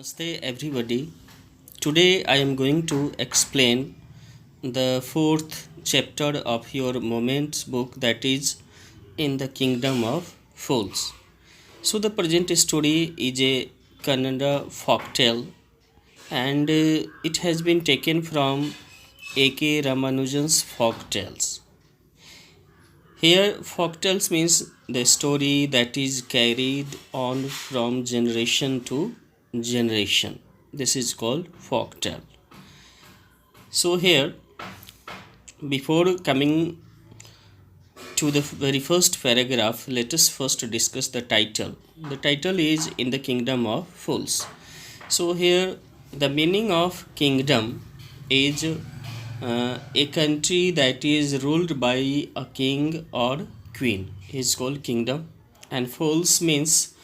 Namaste everybody. Today I am going to explain the fourth chapter of your Moments book, that is In the Kingdom of Fools. So the present story is a Kannada folktale and it has been taken from A.K. Ramanujan's folk tales. Here folktales means the story that is carried on from generation to generation. This is called folktale. So here, before coming to the very first paragraph, let us first discuss the title. The title is In the Kingdom of Fools. So here the meaning of kingdom is a country that is ruled by a king or queen is called kingdom, and fools means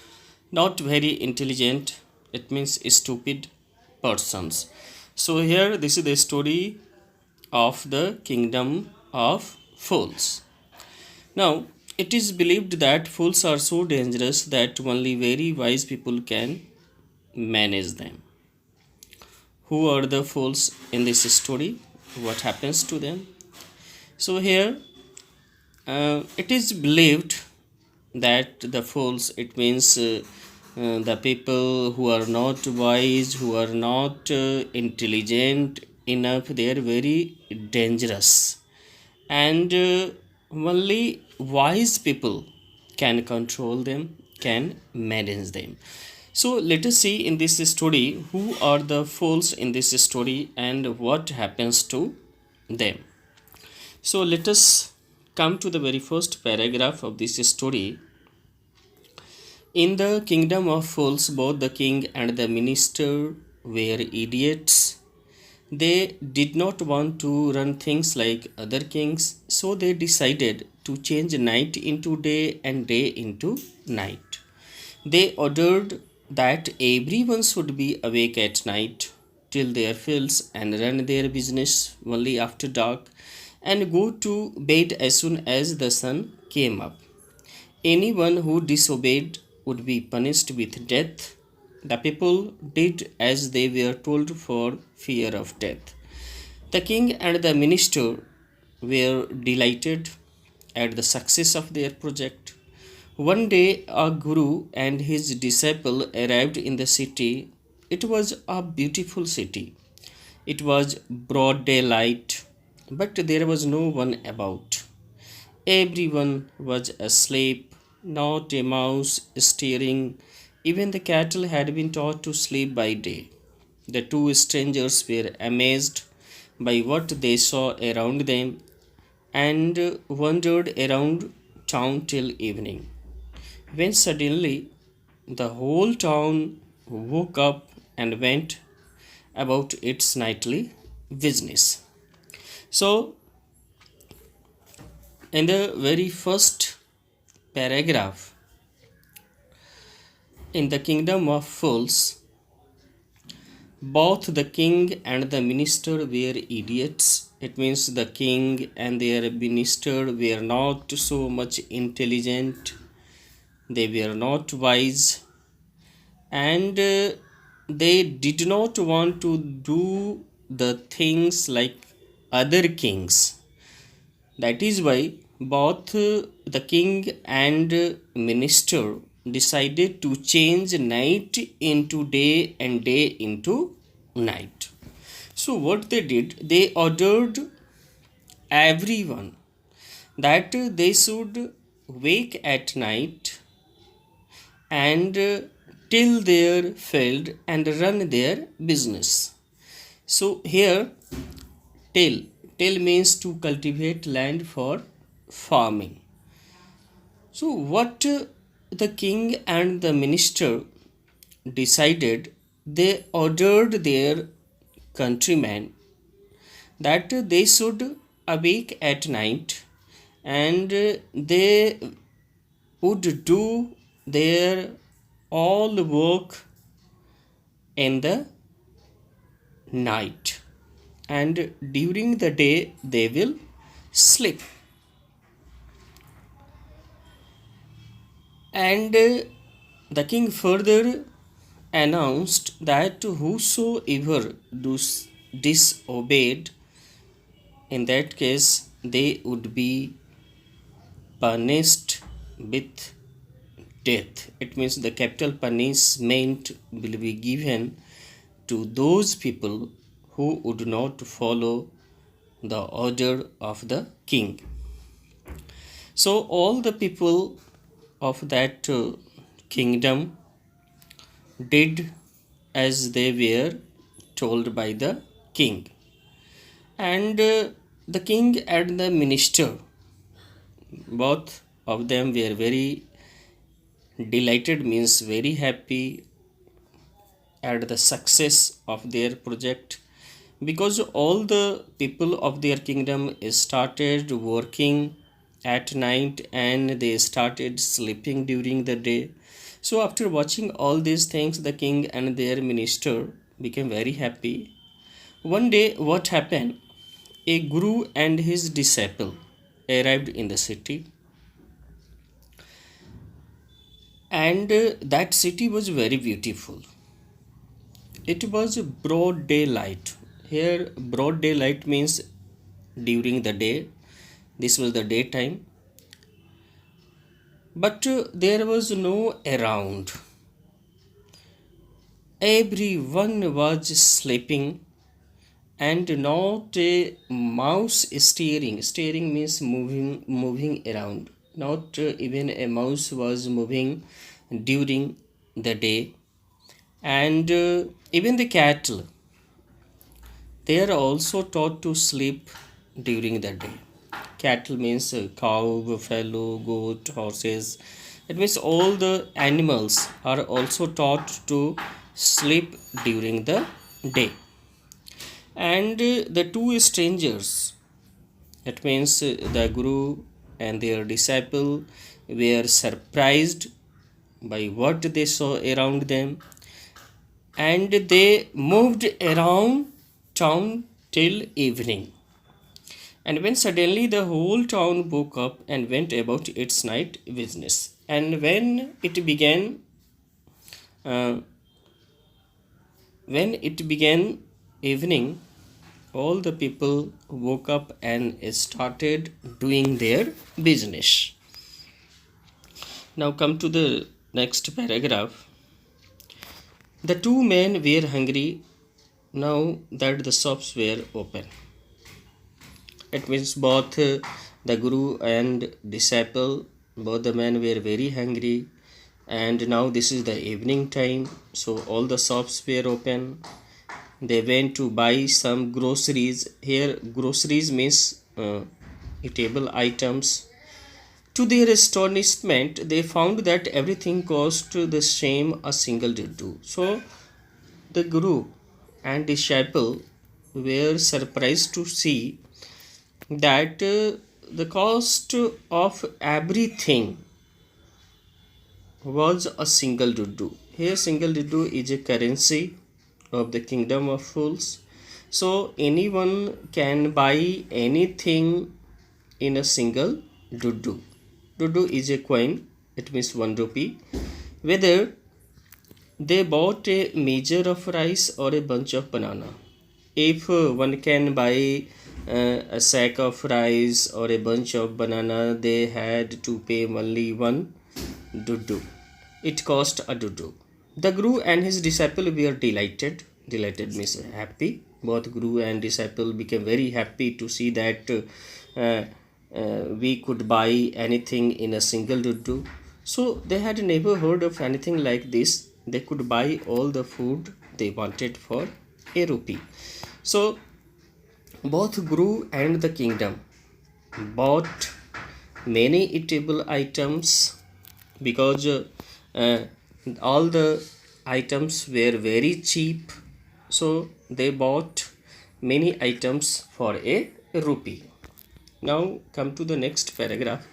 not very intelligent, it means stupid persons. So here this is the story of the kingdom of fools. Now it is believed that fools are so dangerous that only very wise people can manage them. Who are the fools in this story? What happens to them? So here it is believed that the fools, it means the people who are not wise, who are not intelligent enough, they are very dangerous, and only wise people can control them, can manage them. So let us see in this story who are the fools in this story and what happens to them. So let us come to the very first paragraph of this story. In the kingdom of fools, both the king and the minister were idiots. They did not want to run things like other kings, so they decided to change night into day and day into night. They ordered that everyone should be awake at night, till their fields and run their business only after dark, and go to bed as soon as the sun came up. Anyone who disobeyed would be punished with death. The people did as they were told for fear of death. The king and the minister were delighted at the success of their project. One day, a guru and his disciple arrived in the city. It was a beautiful city. It was broad daylight, but there was no one about. Everyone was asleep, not a mouse stirring. Even the cattle had been taught to sleep by day. The two strangers were amazed by what they saw around them and wandered around town till evening, when suddenly the whole town woke up and went about its nightly business. So, in the very first paragraph, in the kingdom of fools, both the king and the minister were idiots. It means the king and their minister were not so much intelligent, they were not wise, and they did not want to do the things like other kings. That is why both the king and minister decided to change night into day and day into night. So, what they did, they ordered everyone that they should wake at night and till their field and run their business. So, here till means to cultivate land for farming. So, what the king and the minister decided, they ordered their countrymen that they should awake at night and they would do their all work in the night, and during the day they will sleep. And the king further announced that whosoever disobeyed, in that case they would be punished with death. It means the capital punishment will be given to those people who would not follow the order of the king. So all the people of that kingdom did as they were told by the king. And the king and the minister, both of them were very delighted, means very happy at the success of their project, because all the people of their kingdom started working at night and they started sleeping during the day. So after watching all these things, the king and their minister became very happy. One day what happened, a guru and his disciple arrived in the city, and that city was very beautiful. It was broad daylight. Here broad daylight means during the day. This was the daytime, but there was no around. Everyone was sleeping, and not a mouse steering. Steering means moving around. Not even a mouse was moving during the day. And even the cattle, they are also taught to sleep during the day. Cattle means cow, buffalo, goat, horses. It means all the animals are also taught to sleep during the day. And the two strangers, that means the guru and their disciple, were surprised by what they saw around them, and they moved around town till evening. And when suddenly the whole town woke up and went about its night business. And uh, when it began evening, all the people woke up and started doing their business. Now come to the next paragraph. The two men were hungry now that the shops were open. It means both the guru and disciple, both the men were very hungry, and now this is the evening time, so all the shops were open. They went to buy some groceries. Here groceries means eatable items. To their astonishment, they found that everything cost the same, a single dudu. So the guru and disciple were surprised to see that the cost of everything was a single dudu. Here single dudu is a currency of the kingdom of fools. So anyone can buy anything in a single dudu. Dudu is a coin, it means 1 rupee. Whether they bought a measure of rice or a bunch of banana. If one can buy a sack of rice or a bunch of banana, they had to pay only 1 dudu. It cost a dudu. The guru and his disciple were delighted. Delighted means happy. Both guru and disciple became very happy to see that we could buy anything in a single dudu. So they had never heard of anything like this. They could buy all the food they wanted for a rupee. So both guru and the kingdom bought many eatable items, because all the items were very cheap. So they bought many items for a rupee. Now come to the next paragraph.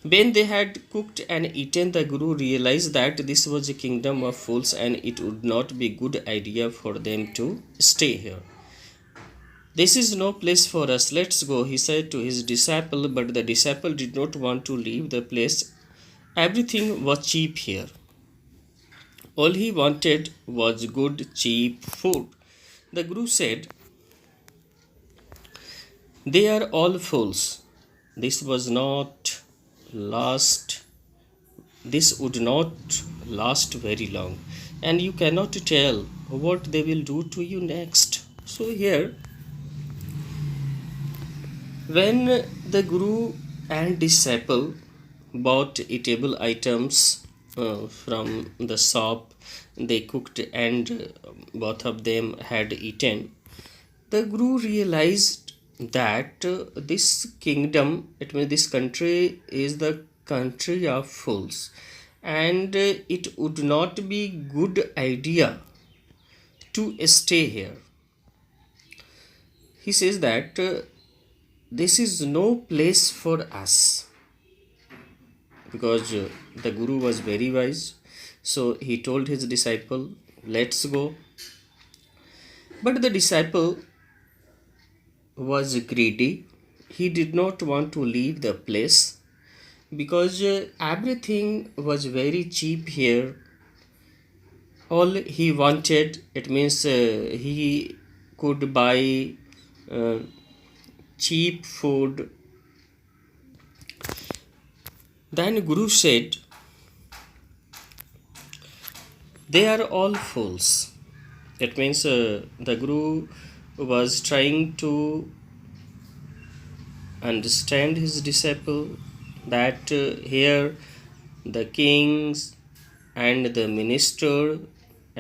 When they had cooked and eaten, the guru realized that this was a kingdom of fools and it would not be a good idea for them to stay here. This is no place for us. Let's go, he said to his disciple, but the disciple did not want to leave the place. Everything was cheap here. All he wanted was good, cheap food. The Guru said, "They are all fools. This was not last this would not last very long, and you cannot tell what they will do to you next." So here, when the Guru and disciple bought eatable items from the shop, they cooked and both of them had eaten. The Guru realized that this kingdom, it means this country, is the country of fools, and it would not be good idea to stay here. He says that this is no place for us, because the Guru was very wise. So he told his disciple, "Let's go." But the disciple was greedy. He did not want to leave the place because everything was very cheap here. All he wanted, it means he could buy uh, cheap food. Then Guru said, "They are all fools." It means the Guru was trying to understand his disciple that here the kings and the minister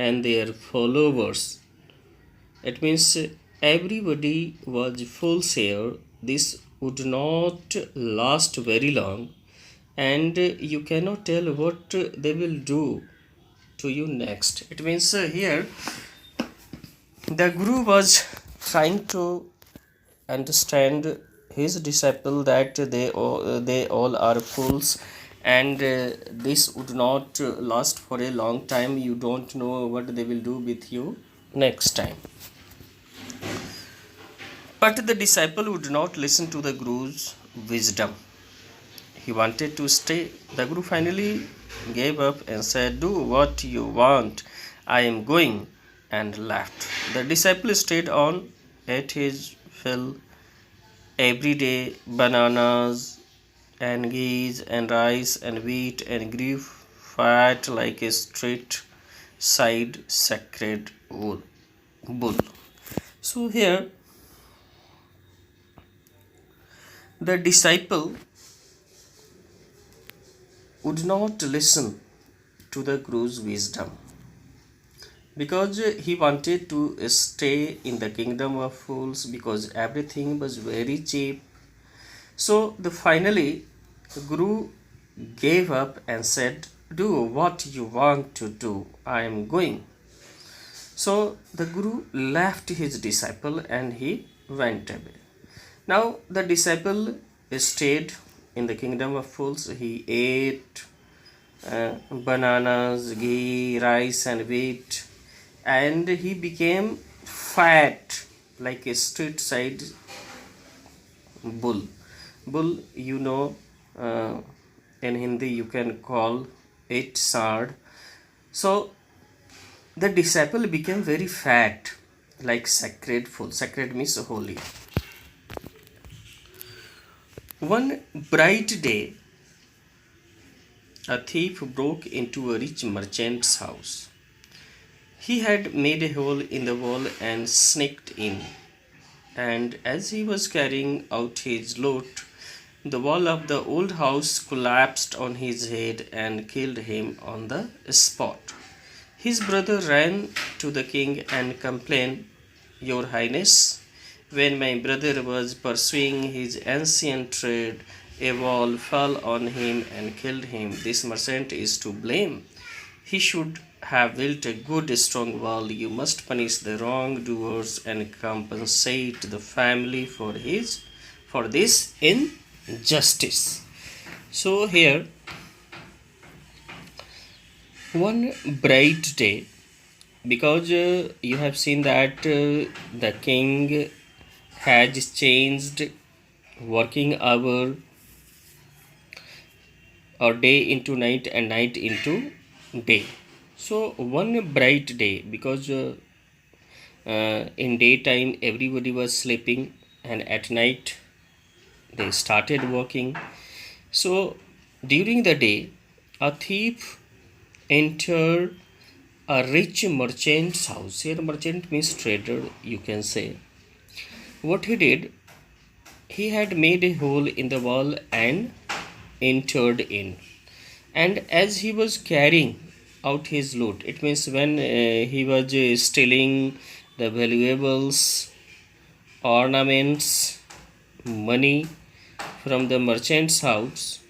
and their followers, it means everybody was fools here. This would not last very long, and you cannot tell what they will do to you next. It means here the Guru was trying to understand his disciple that they all are fools, and this would not last for a long time. You don't know what they will do with you next time. But the disciple would not listen to the Guru's wisdom. He wanted to stay. The Guru finally gave up and said, "Do what you want. I am going," and left. The disciple stayed on, ate his fill every day, bananas and ghee and rice and wheat, and grew fat like a street side sacred bull. So here the disciple would not listen to the Guru's wisdom because he wanted to stay in the kingdom of fools, because everything was very cheap. So finally the Guru gave up and said, "Do what you want to do. I am going." So the Guru left his disciple and he went away. Now the disciple stayed in the kingdom of fools. He ate bananas, ghee, rice, and wheat, and he became fat like a street side bull. Bull, in Hindi you can call it sard. So the disciple became very fat like sacred fool. Sacred means holy. One bright day, a thief broke into a rich merchant's house. He had made a hole in the wall and sneaked in. And as he was carrying out his loot, the wall of the old house collapsed on his head and killed him on the spot. His brother ran to the king and complained, "Your Highness, when my brother was pursuing his ancient trade, a wall fell on him and killed him. This merchant is to blame. He should have built a good strong wall. You must punish the wrongdoers and compensate the family for this injustice." So here, one bright day, because you have seen that the king has changed working hour or day into night and night into day. So one bright day, because in daytime everybody was sleeping, and at night they started working. So during the day, a thief entered a rich merchant's house. Here, merchant means trader, you can say. What he did, he had made a hole in the wall and entered in. And as he was carrying out his loot, it means when he was stealing the valuables, ornaments, money from the merchant's house,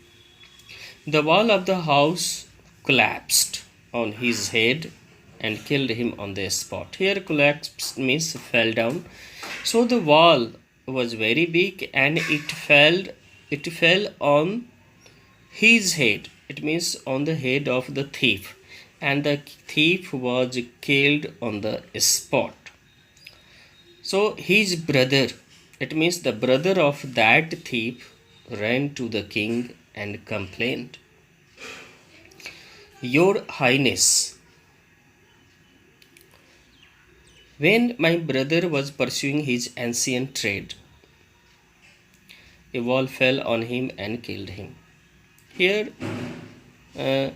the wall of the house collapsed on his head and killed him on the spot. Here, collapsed means fell down. So the wall was very big and it fell on his head. It means on the head of the thief, and the thief was killed on the spot. So his brother, it means the brother of that thief, ran to the king and complained, "Your Highness, when my brother was pursuing his ancient trade, a wall fell on him and killed him." Here, uh,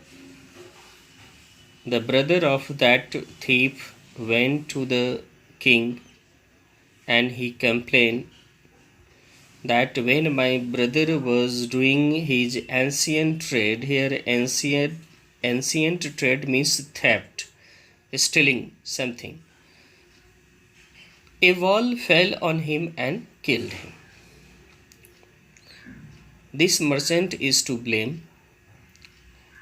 the brother of that thief went to the king and he complained that when my brother was doing his ancient trade, here ancient trade means theft, stealing something, a wall fell on him and killed him. This merchant is to blame.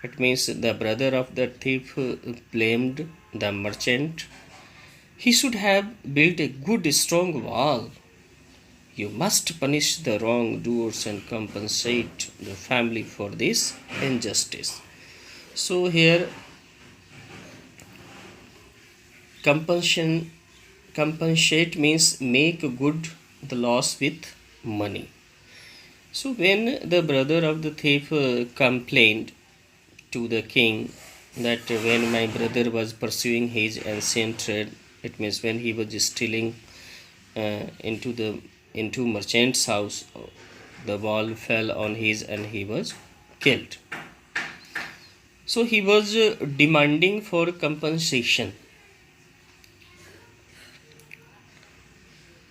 It means the brother of the thief blamed the merchant. He should have built a good strong wall. You must punish the wrongdoers and compensate the family for this injustice. So here compensate means make good the loss with money. So when the brother of the thief complained to the king that when my brother was pursuing his ancient trade, it means when he was stealing into merchant's house, the wall fell on his and he was killed. So he was demanding for compensation,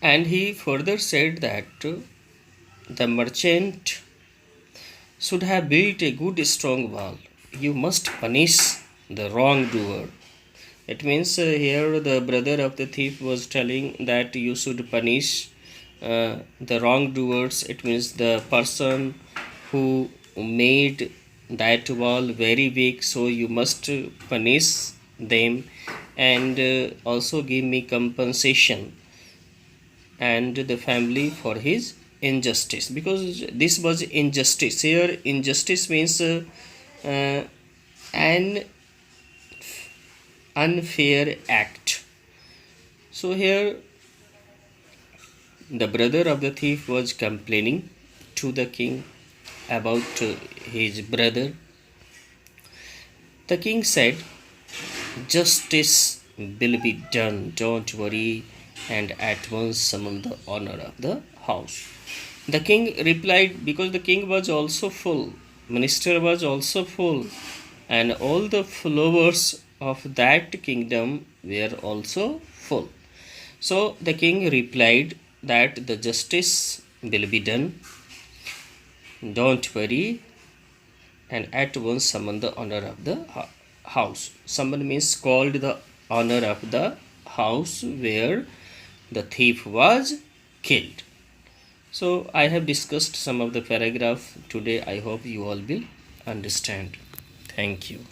and he further said that the merchant should have built a good strong wall. You must punish the wrongdoer. It means here the brother of the thief was telling that you should punish the wrongdoers. It means the person who made that wall very big, so you must punish them and also give me compensation and the family for his injustice, because this was injustice. Here injustice means an unfair act. So here the brother of the thief was complaining to the king about his brother. The king said, "Justice will be done, don't worry," and at once summoned the owner of the house. The king replied, because the king was also full, minister was also full, and all the followers of that kingdom were also full. So the king replied that the justice will be done, don't worry, and at once summoned the owner of the house. Someone means called the owner of the house where the thief was killed. So I have discussed some of the paragraph today. I hope you all will understand. Thank you.